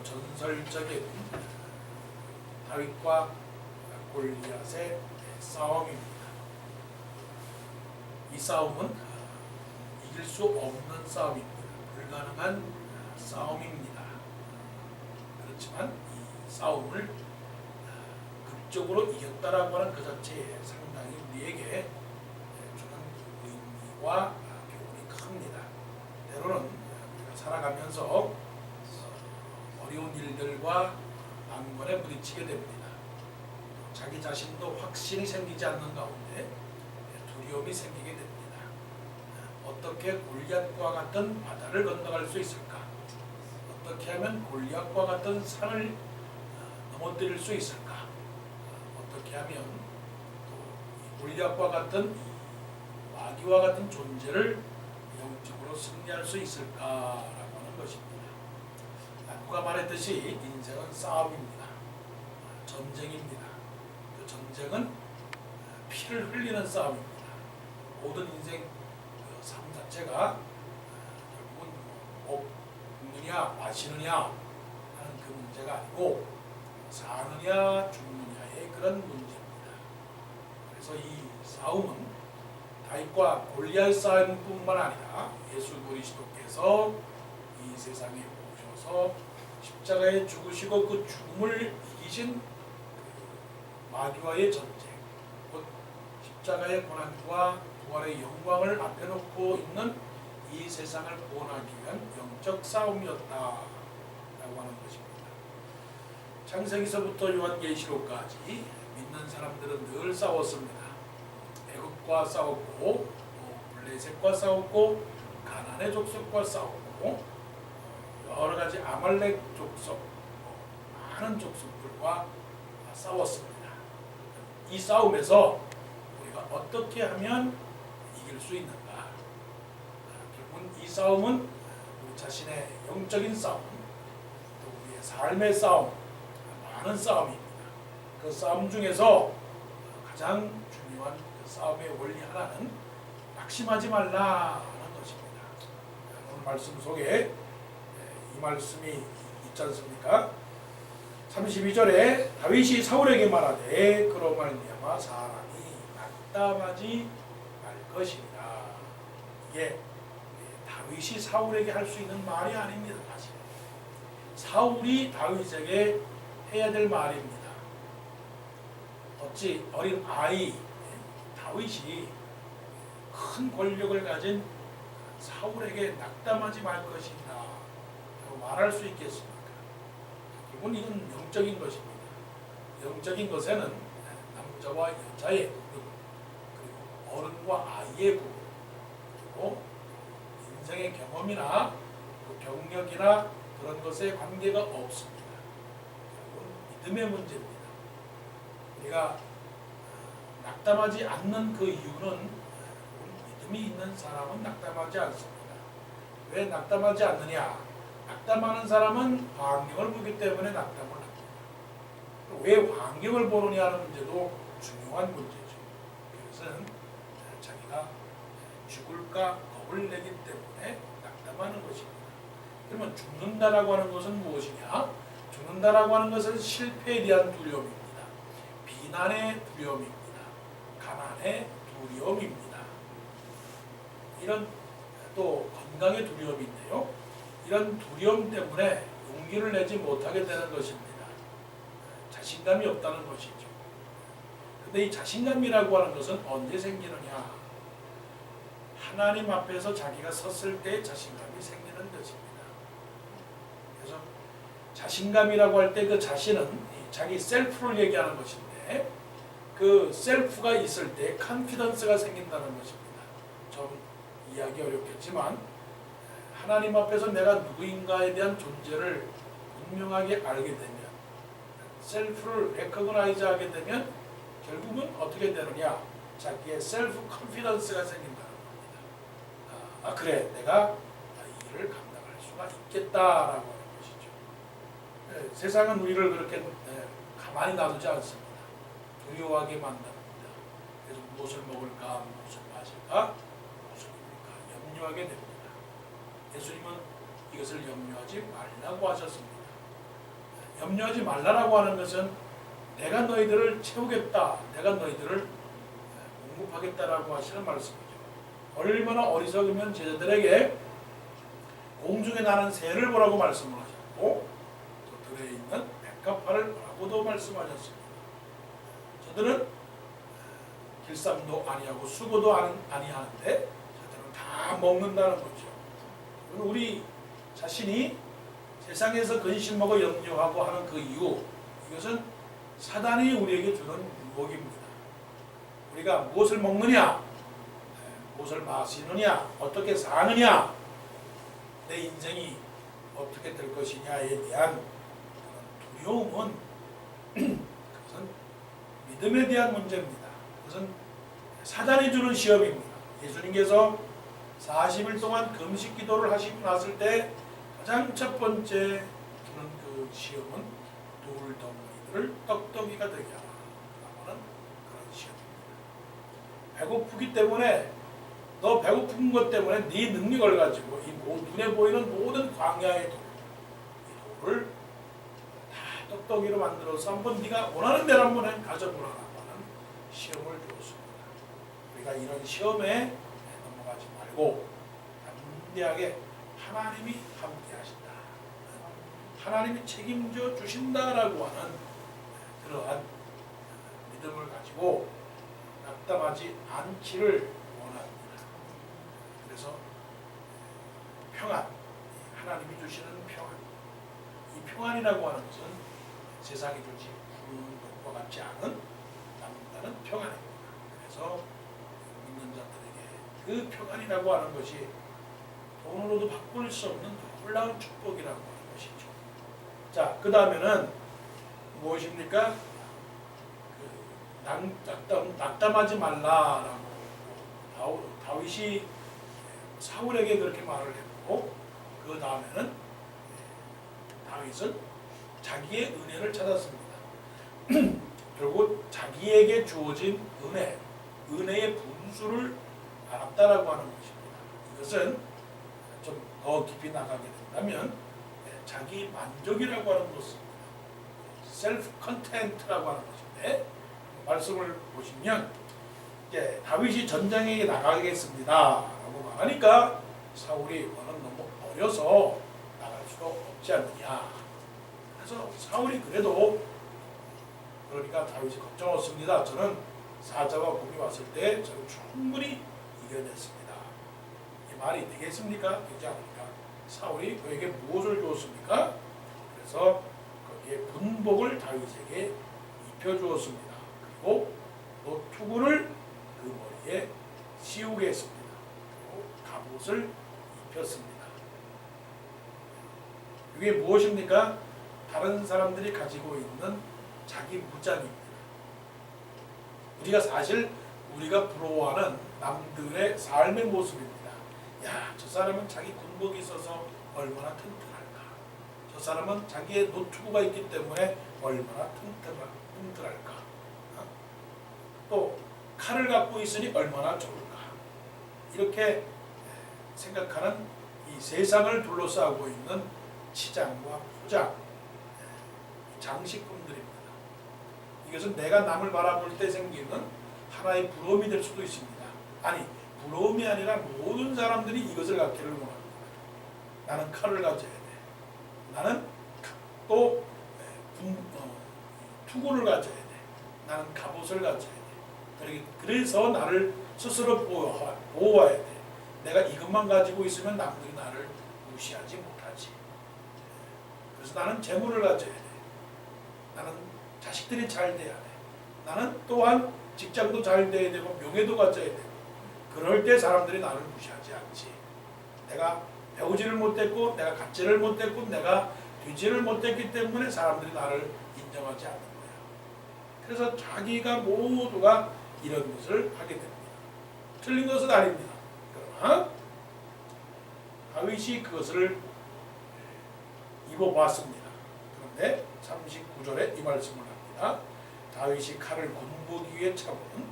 전설적인 다윗과 골리앗의 싸움입니다. 이 싸움은 이길 수 없는 싸움입니다. 불가능한 싸움입니다. 그렇지만 이 싸움을 극적으로 이겼다라고 하는 그 자체에 상당히 우리에게 주는 의미와 교훈이 큽니다. 때로는 우리가 살아가면서 어려운 일들과 난관에 부딪히게 됩니다. 자기 자신도 확신이 생기지 않는 가운데 두려움이 생기게 됩니다. 어떻게 골리앗과 같은 바다를 건너갈 수 있을까? 어떻게 하면 골리앗과 같은 산을 넘어뜨릴 수 있을까? 어떻게 하면 또 골리앗과 같은 마귀와 같은 존재를 영적으로 승리할 수 있을까라고 하는 것입니다. 누가 말했듯이 인생은 싸움입니다. 전쟁입니다. 그 전쟁은 피를 흘리는 싸움입니다. 모든 인생 삶 자체가 결국은 먹느냐 마시느냐 하는 그 문제가 아니고 사느냐 죽느냐의 그런 문제입니다. 그래서 이 싸움은 다윗과 골리앗 싸움뿐만 아니라 예수 그리스도께서 이 세상에 오셔서 십자가에 죽으시고 그 죽음을 이기신 그 마귀와의 전쟁, 곧 십자가의 고난과 부활의 영광을 앞에 놓고 있는 이 세상을 구원하기 위한 영적 싸움이었다라고 하는 것입니다. 창세기서부터 요한계시록까지 믿는 사람들은 늘 싸웠습니다. 애굽과 싸웠고, 블레셋과 싸웠고, 가나안의 족속과 싸웠고, 여러 가지 아말렉 족속, 많은 족속들과 싸웠습니다. 이 싸움에서 우리가 어떻게 하면 이길 수 있는가? 결국은 이 싸움은 우리 자신의 영적인 싸움, 또 우리의 삶의 싸움, 많은 싸움입니다. 그 싸움 중에서 가장 중요한 그 싸움의 원리 하나는 낙심하지 말라는 것입니다. 오늘 말씀 속에 이 말씀이 있지 않습니까? 32절에 다윗이 사울에게 말하되 그로 말미암아 사람이 낙담하지 말 것이니라. 이게 다윗이 사울에게 할 수 있는 말이 아닙니다. 사실 사울이 다윗에게 해야 될 말입니다. 어찌 어린 아이 다윗이 큰 권력을 가진 사울에게 낙담하지 말 것이다 라고 말할 수 있겠습니까? 결국은 이건 영적인 것입니다. 영적인 것에는 남자와 여자의 부분, 그리고 어른과 아이의 부분, 그리고 인생의 경험이나 경력이나 그런 것에 관계가 없습니다. 결국은 믿음의 문제입니다. 우리가 낙담하지 않는 그 이유는 믿음이 있는 사람은 낙담하지 않습니다. 왜 낙담하지 않느냐? 낙담하는 사람은 환경을 보기 때문에 낙담을 합니다. 왜 환경을 보느냐는 문제도 중요한 문제죠. 그것은 자기가 죽을까 겁을 내기 때문에 낙담하는 것입니다. 그러면 죽는다라고 하는 것은 무엇이냐? 죽는다라고 하는 것은 실패에 대한 두려움입니다. 비난의 두려움입니다. 가난의 두려움입니다. 이런 또 건강의 두려움인데요. 이런 두려움 때문에 용기를 내지 못하게 되는 것입니다. 자신감이 없다는 것이죠. 근데 이 자신감이라고 하는 것은 언제 생기느냐? 하나님 앞에서 자기가 섰을 때 자신감이 생기는 것입니다. 그래서 자신감이라고 할 때 그 자신은 자기 셀프를 얘기하는 것인데 그 셀프가 있을 때 컨피던스가 생긴다는 것입니다. 좀 이해하기 어렵겠지만 하나님 앞에서 내가 누구인가에 대한 존재를 분명하게 알게 되면 셀프를 레코그나이즈 하게 되면 결국은 어떻게 되느냐? 자기의 셀프 컨피던스가 생긴다는 겁니다. 그래 내가 이 일을 감당할 수가 있겠다라고 하는 것이죠. 세상은 우리를 그렇게 가만히 놔두지 않습니다. 두려워하게 만듭니다. 그래서 무엇을 먹을까, 무엇을 마실까, 무엇을 입을까 염려하게 됩니다. 예수님은 이것을 염려하지 말라고 하셨습니다. 염려하지 말라라고 하는 것은 내가 너희들을 채우겠다, 내가 너희들을 공급하겠다라고 하시는 말씀이죠. 얼마나 어리석으면 제자들에게 공중에 나는 새를 보라고 말씀을 하셨고 또 들에 있는 백합화를 보라고도 말씀하셨습니다. 저들은 길쌈도 아니하고 수고도 아니하는데 저들은 다 먹는다는 거죠. 우리 자신이 세상에서 근심하고 염려하고 하는 그 이유, 이것은 사단이 우리에게 주는 유혹입니다. 우리가 무엇을 먹느냐, 무엇을 마시느냐, 어떻게 사느냐, 내 인생이 어떻게 될 것이냐에 대한 두려움은 그것은 믿음에 대한 문제입니다. 그것은 사단이 주는 시험입니다. 예수님께서 40일 동안 금식 기도를 하시고 났을 때 가장 첫 번째 주는 그 시험은 돌덩이들을 떡덩이가 되게 하라는 그런 시험입니다. 배고프기 때문에 너 배고픈 것 때문에 네 능력을 가지고 이 눈에 보이는 모든 광야의 돌, 이 돌을 다 떡덩이로 만들어서 한번 네가 원하는 대로 한번 가져보라고 하는 시험을 주었습니다. 우리가 이런 시험에 넘어가지 말고 담대하게 하나님이 함께 하신다, 하나님이 책임져 주신다라고 하는 그러한 믿음을 가지고 낙담하지 않기를 원합니다. 그래서 평안, 하나님이 주시는 평안, 이 평안이라고 하는 것은 세상이 주지 그 것과 같지 않은 남다른 평안입니다. 그래서 믿는 자들에게 그 평안이라고 하는 것이 돈으로도 바꿀 수 없는 놀라운 축복이라고 하는 것이죠. 자, 그 다음에는 무엇입니까? 낙담하지 말라라고 다윗이 사울에게 그렇게 말을 했고, 그 다음에는 다윗은 자기의 은혜를 찾았습니다. 결국 자기에게 주어진 은혜의 분수를 알았다라고 하는 것입니다. 이것은 좀 더 깊이 나가게 된다면 자기 만족이라고 하는 것입니다. 셀프 컨텐트라고 하는 것인데, 말씀을 보시면 다윗이 전장에 나가겠습니다 라고 말하니까 사울이 너는 너무 어려서 나갈 수도 없지 않느냐. 그래서 사울이 그래도 그러니까 다윗이 걱정 없습니다. 저는 사자와 곰이 왔을 때 저는 충분히 이겨냈습니다. 이 말이 되겠습니까? 되지 않습니까? 사울이 그에게 무엇을 주었습니까? 그래서 거기에 분복을 다윗에게 입혀주었습니다. 그리고 노투구를 그 머리에 씌우게 했습니다. 그리고 갑옷을 입혔습니다. 이게 무엇입니까? 다른 사람들이 가지고 있는 자기 무장입니다. 우리가 부러워하는 남들의 삶의 모습입니다. 야, 저 사람은 자기 군복이 있어서 얼마나 튼튼할까? 저 사람은 자기의 노트구가 있기 때문에 얼마나 튼튼할까? 또 칼을 갖고 있으니 얼마나 좋을까? 이렇게 생각하는 이 세상을 둘러싸고 있는 치장과 포장, 장식품들입니다. 이것은 내가 남을 바라볼 때 생기는 하나의 부러움이 될 수도 있습니다. 아니, 부러움이 아니라 모든 사람들이 이것을 갖기를 원합니다. 나는 칼을 가져야 돼. 나는 또 투구를 가져야 돼. 나는 갑옷을 가져야 돼. 그래서 나를 스스로 보호해야 돼. 내가 이것만 가지고 있으면 남들이 나를 무시하지 못하지. 그래서 나는 재물을 가져야 돼. 나는 자식들이 잘 돼야 돼. 나는 또한 직장도 잘 돼야 되고 명예도 가져야 되고, 그럴 때 사람들이 나를 무시하지 않지. 내가 배우지를 못했고, 내가 갖지를 못했고, 내가 되지를 못했기 때문에 사람들이 나를 인정하지 않는 거야. 그래서 자기가 모두가 이런 것을 하게 됩니다. 틀린 것은 아닙니다. 그러나 다윗이 그것을 입어봤습니다. 그런데 39절에 이 말씀을 합니다. 다윗이 칼을 군복 위에 차고는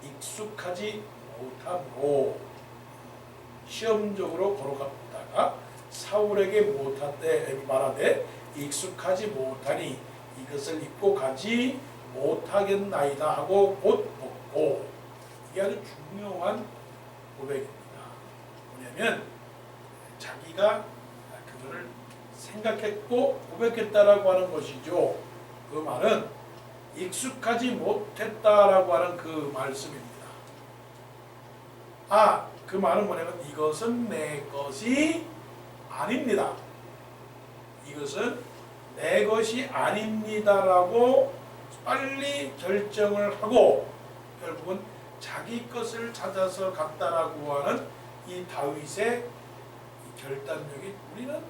익숙하지 못함으로 시험적으로 걸어가다가 사울에게 못하되 말하되 익숙하지 못하니 이것을 입고 가지 못하겠나이다 하고 곧 벗고. 이게 아주 중요한 고백입니다. 뭐냐면 자기가 그거를 생각했고 고백했다라고 하는 것이죠. 그 말은 익숙하지 못했다라고 하는 그 말씀입니다. 그 말은 뭐냐면 이것은 내 것이 아닙니다. 이것은 내 것이 아닙니다라고 빨리 결정을 하고 결국은 자기 것을 찾아서 갔다라고 하는 이 다윗의 이 결단력이 우리는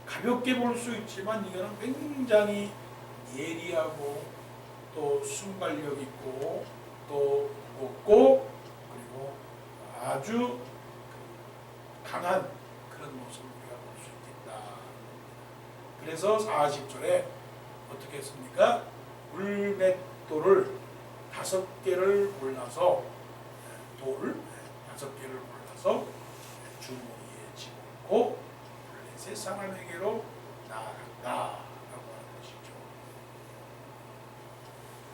가볍게 볼 수 있지만 이거는 굉장히 예리하고 또 순발력 있고 또 무겁고 그리고 아주 강한 그런 모습을 우리가 볼 수 있겠다. 그래서 40절에 어떻게 했습니까? 물맷돌을 5개를 골라서 돌 5개를 골라서 주머니에 집어넣고 블레셋 사람에게로 나아간다라고 하는 것이죠.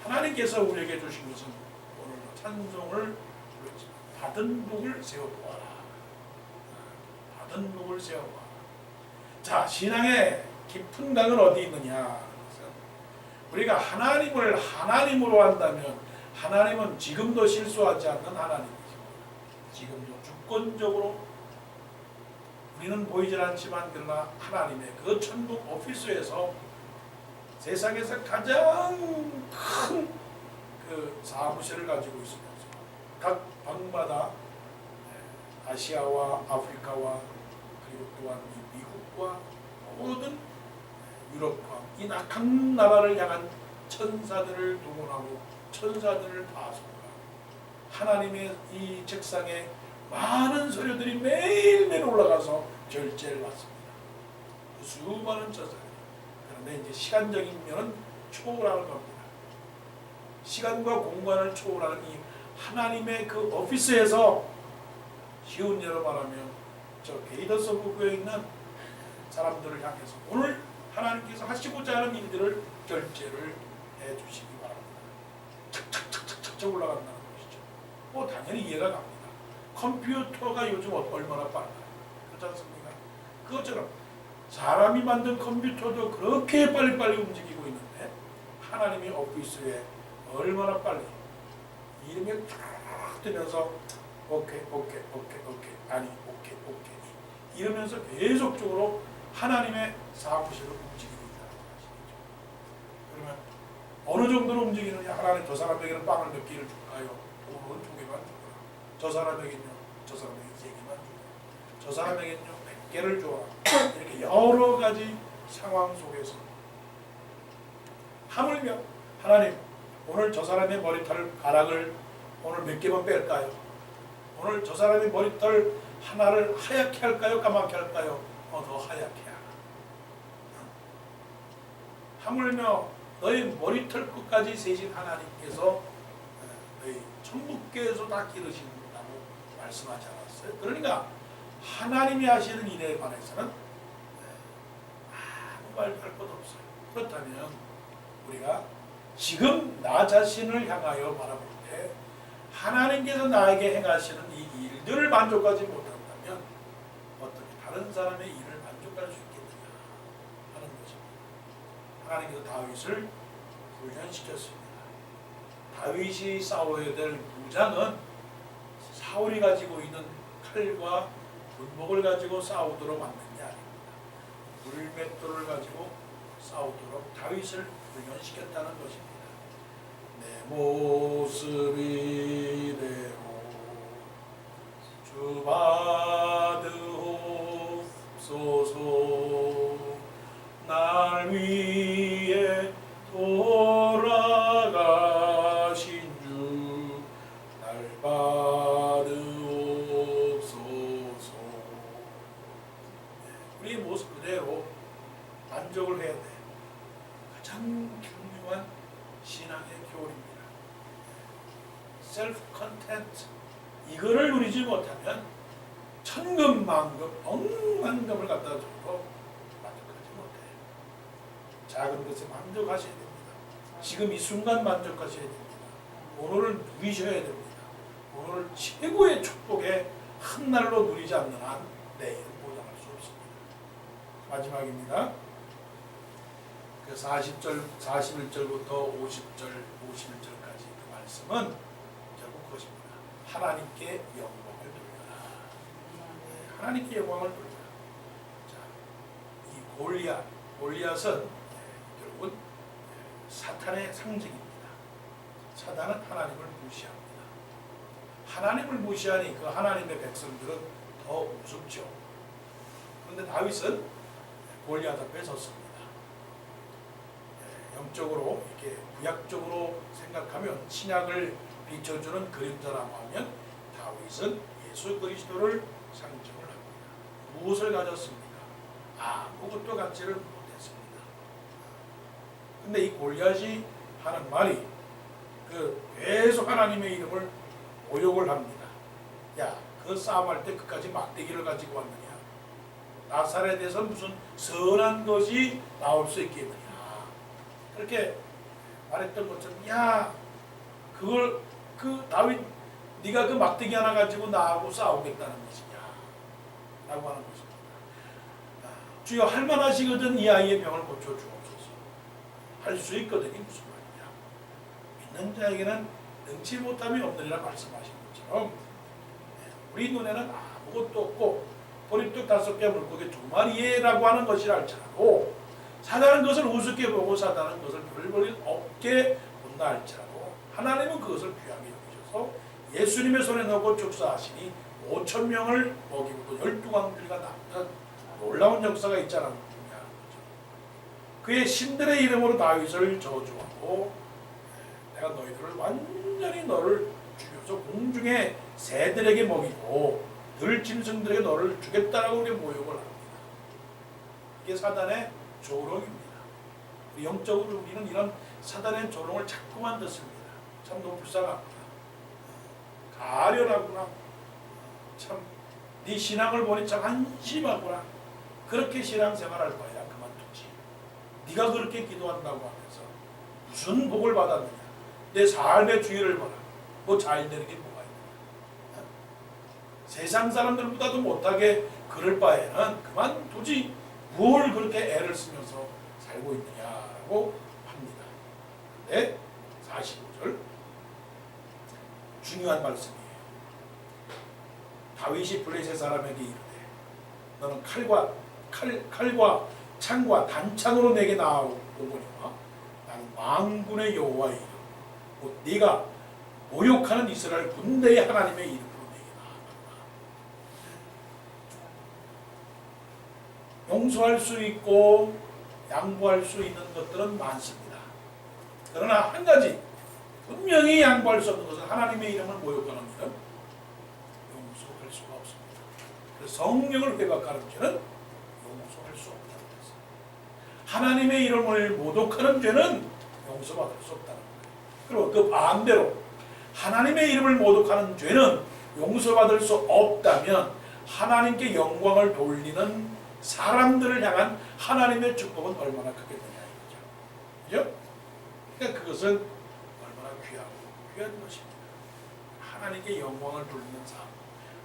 하나님께서 우리에게 주신 것은 오늘도 찬송을 부르지만 받은 복을 세워보아라. 받은 복을 세워보아라. 자, 신앙의 깊은 강은 어디 있느냐? 우리가 하나님을 하나님으로 한다면 하나님은 지금도 실수하지 않는 하나님이죠. 지금도 주권적으로 우리는 보이질 않지만 그러나 하나님의 그 천국 오피스에서 세상에서 가장 큰 그 사무실을 가지고 있으면서 각 방마다 아시아와 아프리카와 그리고 또한 미국과 모든 유럽과 이 각 나라를 향한 천사들을 동원하고 천사들을 파송하고 하나님의 이 책상에 많은 서류들이 매일매일 올라가서 결제를 받습니다. 수많은 천사들. 그런데 이제 시간적인 면은 초월하는 겁니다. 시간과 공간을 초월하는 이 하나님의 그 오피스에서 쉬운 예로 말하면 저 게이더서부구에 있는 사람들을 향해서 오늘 하나님께서 하시고자 하는 일들을 결제를 해주시기 바랍니다. 착착착착착 올라간다는 것이죠. 당연히 이해가 갑니다. 컴퓨터가 요즘 얼마나 빨라요. 그렇지 않습니까? 그것처럼 사람이 만든 컴퓨터도 그렇게 빨리빨리 움직이고 있는데 하나님의 오피스에 얼마나 빨리 이름이 탁 뜨면서 오케이 아니 오케이 이러면서 계속적으로 하나님의 사무실을 움직이고 있다는 것이죠. 그러면 어느 정도로 움직이느냐? 하나님 저 사람에게는 빵을 몇 개를 줄까요? 돈은 2개만 주거라. 저 사람에게는요, 저 사람에게 3개만 주거라. 저 사람에게는요 100개를 줘라. 이렇게 여러 가지 상황 속에서 하물며 하나님 오늘 저 사람의 머리털 가락을 오늘 몇 개만 뺄까요? 오늘 저 사람의 머리털 하나를 하얗게 할까요? 까맣게 할까요? 더 하얗게 하라. 하물며 너희 머리털 끝까지 세신 하나님께서 너희 천국계에서 다 기르신다고 말씀하지 않았어요? 그러니까 하나님이 하시는 일에 관해서는 아무 말도 할 것 없어요. 그렇다면 우리가 지금 나 자신을 향하여 바라볼 때 하나님께서 나에게 행하시는 이 일들을 만족하지 못한다면 어떻게 다른 사람의 일을 만족할 수 있겠느냐 하는 것입니다. 하나님께서 다윗을 훈련시켰습니다. 다윗이 싸워야 될 무장은 사울이 가지고 있는 칼과 군복을 가지고 싸우도록 만든 게 아닙니다. 물맷돌을 가지고 싸우도록 다윗을 훈련시켰다는 것입니다. 내 모습이 되어 주 받으옵소서. 날 위해 돌아가신 주 날 받으옵소서. 우리의 모습 그대로 만족을 해야 돼. 가장 중요한 신앙의 교훈입니다. 셀프 컨텐트 이거를 누리지 못하면 천금 만금 억만금을 갖다 줘도 만족하지 못해요. 작은 것에 만족하셔야 됩니다. 지금 이 순간 만족하셔야 됩니다. 오늘을 누리셔야 됩니다. 오늘 최고의 축복에 한 날로 누리지 않는 한 내일은 보장할 수 없습니다. 마지막입니다. 그 41절부터 51절까지 그 말씀은 결국 그것입니다. 하나님께 영광을 돌려라. 하나님께 영광을 돌려라. 자, 이 골리앗은 결국은 사탄의 상징입니다. 사탄은 하나님을 무시합니다. 하나님을 무시하니 그 하나님의 백성들은 더 우습죠. 그런데 다윗은 골리앗 앞에 섰습니다. 영적으로 이렇게 구약적으로 생각하면 신약을 비춰주는 그림자라고 하면 다윗은 예수 그리스도를 상징을 합니다. 무엇을 가졌습니까? 아무것도 갖지를 못했습니다. 근데 이 골리앗이 하는 말이 계속 하나님의 이름을 모욕을 합니다. 야, 그 싸움할 때 그까지 막대기를 가지고 왔느냐? 나사렛에서 무슨 선한 것이 나올 수 있겠느냐? 그렇게 말했던 것처럼, 야, 다윗, 네가 그 막대기 하나 가지고 나하고 싸우겠다는 것이냐? 라고 하는 것입니다. 주여, 할만하시거든 이 아이의 병을 고쳐주옵소서. 할 수 있거든이 무슨 말이냐? 믿는 자에게는 능치 못함이 없느니라 말씀하신 것처럼 우리 눈에는 아무것도 없고 보리떡 5개 물고기 2마리라고 하는 것이라 할지라도 사단은 그것을 우습게 보고 사단은 그것을 별볼일 없게 본다 할지라도 하나님은 그것을 귀하게 여기셔서 예수님의 손에 넣고 축사하시니 5,000명을 먹이고 또 12광주리가 남는 놀라운 역사가 있잖아요. 그의 신들의 이름으로 다윗을 저주하고 내가 너희들을 완전히 너를 죽여서 공중의 새들에게 먹이고 늘 짐승들에게 너를 주겠다라고 우리 모욕을 합니다. 이게 사단의 조롱입니다. 영적으로 우리는 이런 사단의 조롱을 자꾸만 듣습니다. 참 너무 불쌍합니다. 가련하구나. 참 네 신앙을 보니 참 한심하구나. 그렇게 신앙생활할 거야. 그만두지. 네가 그렇게 기도한다고 하면서 무슨 복을 받았느냐. 내 삶의 주의를 봐라. 뭐 잘 되는 게 뭐가 있느냐. 세상 사람들보다도 못하게 그럴 바에는 그만두지 뭘 그렇게 애를 쓰면서 살고 있느냐라고 합니다. 근데 45절 중요한 말씀이에요. 다윗이 블레셋 사람에게 이르되 너는 칼과 창과 단창으로 내게 나아오거니와 나는 만군의 여호와의 이름 곧 네가 모욕하는 이스라엘 군대의 하나님의 이름으로 내게 나아간다. 용서할 수 있고 양보할 수 있는 것들은 많습니다. 그러나 한 가지 분명히 양보할 수 없는 것은 하나님의 이름을 모욕하는 일은 용서할 수가 없습니다. 그래서 성령을 회박하는 죄는 용서할 수 없다는 것입니다. 하나님의 이름을 모독하는 죄는 용서받을 수 없다는 거예요. 그리고 그 반대로 하나님의 이름을 모독하는 죄는 용서받을 수 없다면 하나님께 영광을 돌리는 사람들을 향한 하나님의 축복은 얼마나 크겠느냐 이거죠. 그죠? 그러니까 그것은 얼마나 귀한 것입니다. 하나님께 영광을 돌리는 삶,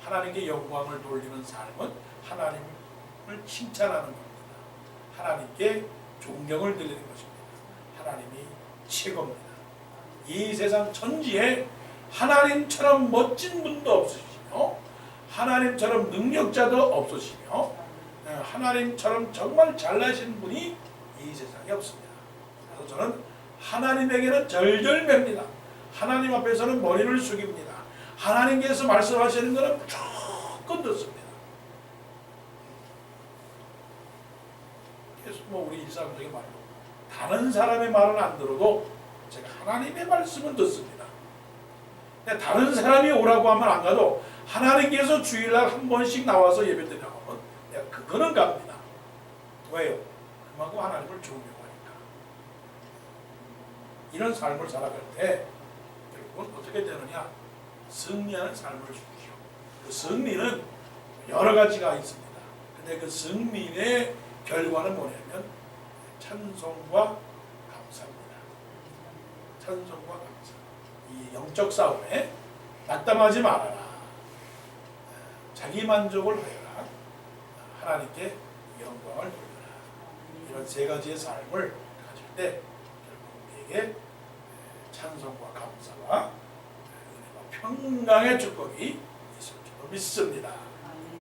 하나님께 영광을 돌리는 삶은 하나님을 칭찬하는 겁니다. 하나님께 존경을 드리는 것입니다. 하나님이 최고입니다. 이 세상 천지에 하나님처럼 멋진 분도 없으시며 하나님처럼 능력자도 없으시며 하나님처럼 정말 잘나신 분이 이 세상에 없습니다. 그래서 저는 하나님에게는 절절맵니다. 하나님 앞에서는 머리를 숙입니다. 하나님께서 말씀하시는 것은 무조건 듣습니다. 그래서 우리 일상적인 말로 다른 사람의 말은 안 들어도 제가 하나님의 말씀은 듣습니다. 다른 사람이 오라고 하면 안 가도 하나님께서 주일날 한 번씩 나와서 예배드리라고 하면 내가 그거는 갑니다. 왜요? 그만큼 하나님을 존경하니까. 이런 삶을 살아갈 때 결국은 어떻게 되느냐? 승리하는 삶을 주십시오. 그 승리는 여러 가지가 있습니다. 근데 그 승리의 결과는 뭐냐면 찬송과 감사입니다. 찬송과 감사. 이 영적 싸움에 낙담하지 말아라. 자기 만족을 하여라. 하나님께 영광을 돌려라. 이런 세 가지의 삶을 가질 때 결국 우리에게 찬송과 감사와 은혜와 평강의 축복이 있을 줄 믿습니다.